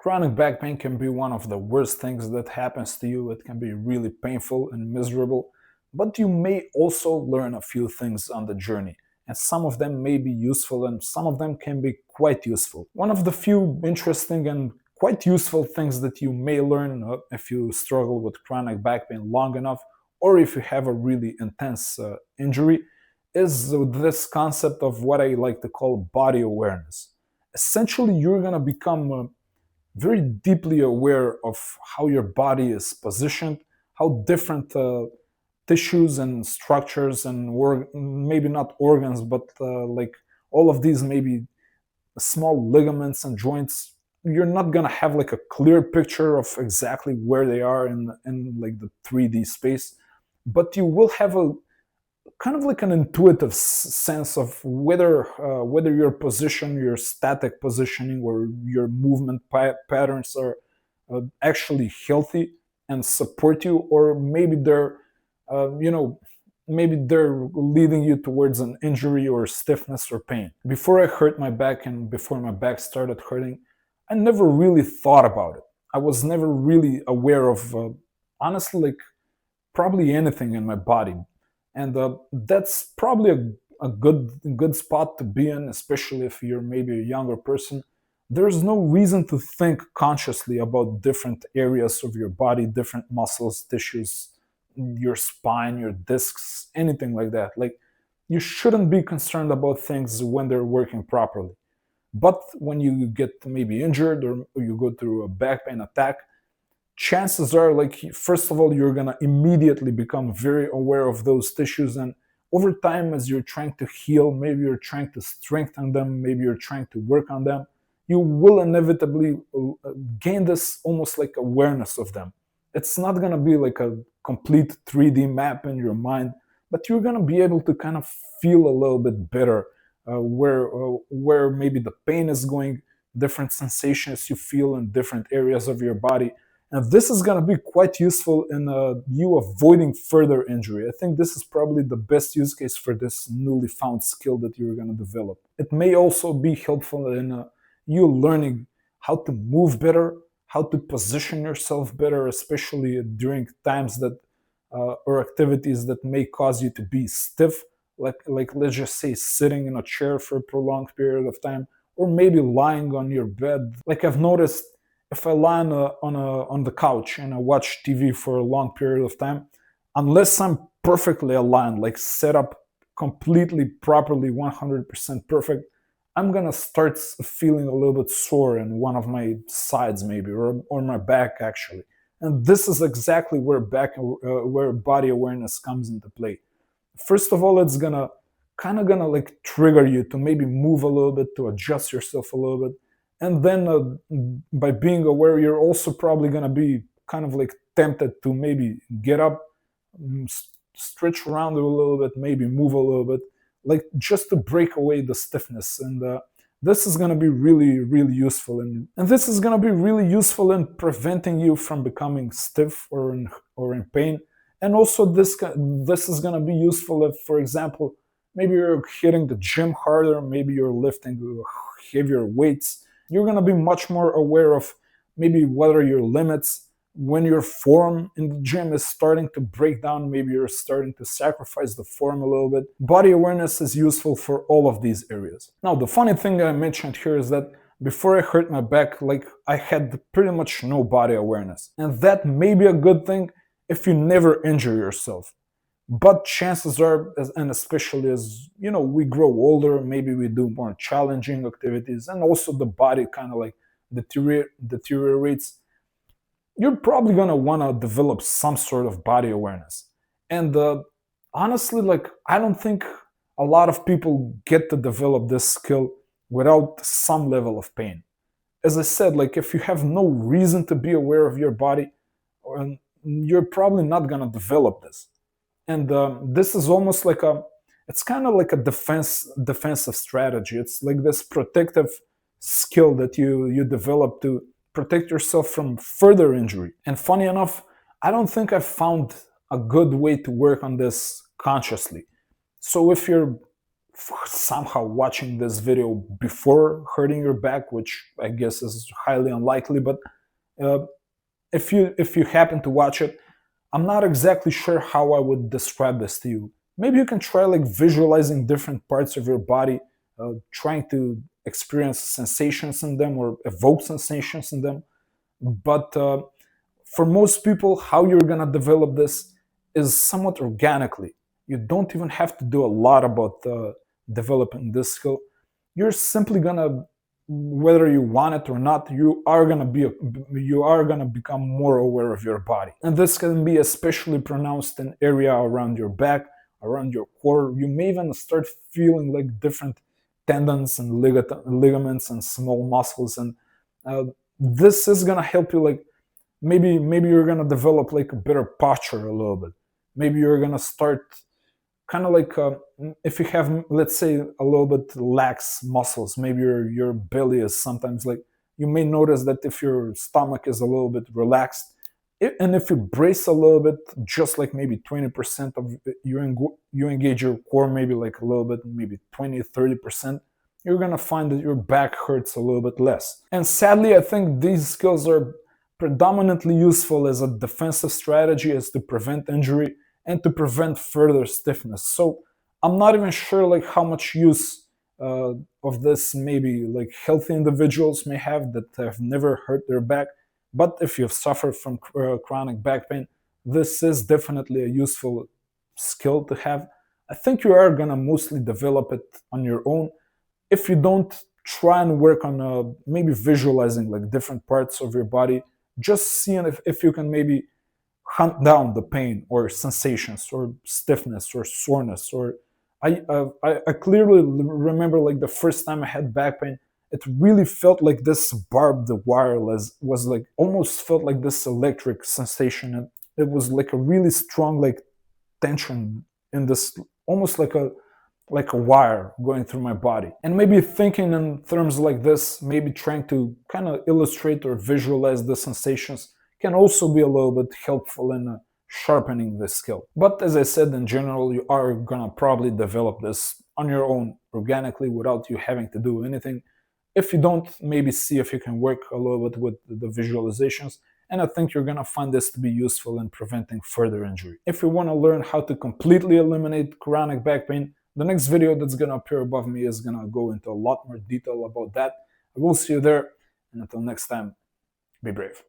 Chronic back pain can be one of the worst things that happens to you. It can be really painful and miserable, but you may also learn a few things on the journey. And some of them may be useful and some of them can be quite useful. One of the few interesting and quite useful things that you may learn if you struggle with chronic back pain long enough, or if you have a really intense injury, is this concept of what I like to call body awareness. Essentially, you're going to become very deeply aware of how your body is positioned, how different tissues and structures and maybe not organs, but like all of these maybe small ligaments and joints. You're not gonna have like a clear picture of exactly where they are in like the 3D space, but you will have a kind of like an intuitive sense of whether your position, your static positioning, or your movement patterns are actually healthy and support you, or maybe they're you know maybe they're leading you towards an injury or stiffness or pain. Before I hurt my back and before my back started hurting, I never really thought about it. I was never really aware of honestly like probably anything in my body, and that's probably a good spot to be in, especially if you're maybe a younger person. There's no reason to think consciously about different areas of your body, different muscles, tissues, your spine, your discs, anything like that. Like, you shouldn't be concerned about things when they're working properly. But when you get maybe injured or you go through a back pain attack, chances are, like, first of all, you're gonna immediately become very aware of those tissues, and over time, as you're trying to heal, maybe you're trying to strengthen them, maybe you're trying to work on them, you will inevitably gain this almost like awareness of them. It's not gonna be like a complete 3D map in your mind, but you're gonna be able to kind of feel a little bit better where maybe the pain is going, different sensations you feel in different areas of your body. And this is going to be quite useful in you avoiding further injury. I think this is probably the best use case for this newly found skill that you're going to develop. It may also be helpful in you learning how to move better, how to position yourself better, especially during times that or activities that may cause you to be stiff, like let's just say sitting in a chair for a prolonged period of time, or maybe lying on your bed. Like, I've noticed, if I lie on the couch and I watch TV for a long period of time, unless I'm perfectly aligned, like set up completely properly, 100% perfect, I'm gonna start feeling a little bit sore in one of my sides, maybe, or my back actually. And this is exactly where body awareness comes into play. First of all, it's gonna like trigger you to maybe move a little bit, to adjust yourself a little bit, and then by being aware, you're also probably going to be kind of like tempted to maybe get up, stretch around a little bit, maybe move a little bit, like just to break away the stiffness. And this is going to be really, really useful, and this is going to be really useful in preventing you from becoming stiff or in pain. And also, this is going to be useful if, for example, maybe you're hitting the gym harder, maybe you're lifting heavier weights. You're going to be much more aware of maybe what are your limits. When your form in the gym is starting to break down, maybe you're starting to sacrifice the form a little bit. Body awareness is useful for all of these areas. Now, the funny thing I mentioned here is that before I hurt my back, like, I had pretty much no body awareness. And that may be a good thing if you never injure yourself. But chances are, and especially as we grow older, maybe we do more challenging activities, and also the body kind of like deteriorates. You're probably gonna want to develop some sort of body awareness. And honestly, like, I don't think a lot of people get to develop this skill without some level of pain. As I said, like, if you have no reason to be aware of your body, you're probably not gonna develop this. And this is almost like it's kind of like a defensive strategy. It's like this protective skill that you develop to protect yourself from further injury. And funny enough, I don't think I've found a good way to work on this consciously. So if you're somehow watching this video before hurting your back, which I guess is highly unlikely. But uh, if you happen to watch it, I'm not exactly sure how I would describe this to you. Maybe you can try like visualizing different parts of your body, trying to experience sensations in them or evoke sensations in them. But for most people, how you're gonna develop this is somewhat organically. You don't even have to do a lot about developing this skill. You're simply gonna, whether you want it or not, you are gonna become more aware of your body, and this can be especially pronounced in area around your back, around your core. You may even start feeling like different tendons and ligaments and small muscles, and uh, this is gonna help you like maybe you're gonna develop like a better posture a little bit. Maybe you're gonna start kind of like if you have, let's say, a little bit lax muscles, maybe your belly is sometimes like, you may notice that if your stomach is a little bit relaxed, and if you brace a little bit, just like maybe 20% of you engage your core, maybe like a little bit, maybe 20-30%, you're gonna find that your back hurts a little bit less. And sadly, I think these skills are predominantly useful as a defensive strategy, as to prevent injury and to prevent further stiffness. So I'm not even sure like how much use of this maybe like healthy individuals may have that have never hurt their back. But if you've suffered from chronic back pain, this is definitely a useful skill to have. I think you are gonna mostly develop it on your own. If you don't, try and work on maybe visualizing like different parts of your body, just seeing if you can maybe hunt down the pain or sensations or stiffness or soreness. Or I clearly remember like the first time I had back pain, it really felt like this barbed wire was like, almost felt like this electric sensation, and it was like a really strong like tension in this, almost like a wire going through my body. And maybe thinking in terms like this, maybe trying to kind of illustrate or visualize the sensations, can also be a little bit helpful in sharpening this skill. But as I said, in general, you are gonna probably develop this on your own organically without you having to do anything. If you don't, maybe see if you can work a little bit with the visualizations, and I think you're gonna find this to be useful in preventing further injury. If you wanna learn how to completely eliminate chronic back pain, the next video that's gonna appear above me is gonna go into a lot more detail about that. I will see you there, and until next time, be brave.